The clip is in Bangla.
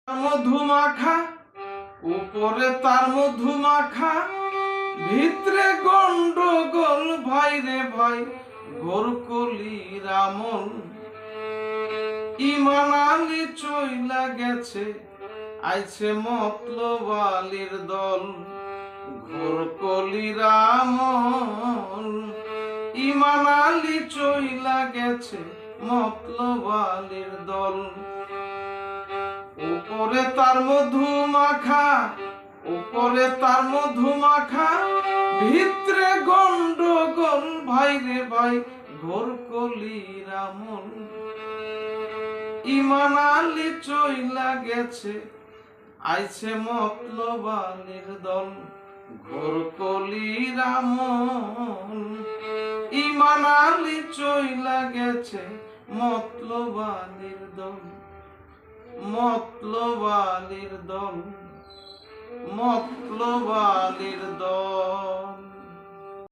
মধুমাখা উপরে তার মধুমাখা, ভিতরে গন্ডগোল ভাই রে ভাই, ঘোর কলির আমল। ইমান আলী চইলা গেছে, আইছে মতলব আলীর দল, ঘোর কলির আমল। ইমান আলী চইলা গেছে, মতলব আলীর দল। উপরে তার মধুমাখা, উপরে তার মধুমাখা, ভিতরে গন্ডগোল ভাই রে ভাই, ঘোর কলির আমল। ইমান আলী চইলা গেছে, আইছে মতলব আলীর দল, ঘোর কলির আমল। ইমান আলী চইলা গেছে, মতলব আলীর দল, মতলব আলীর দল, মতলব আলীর দল।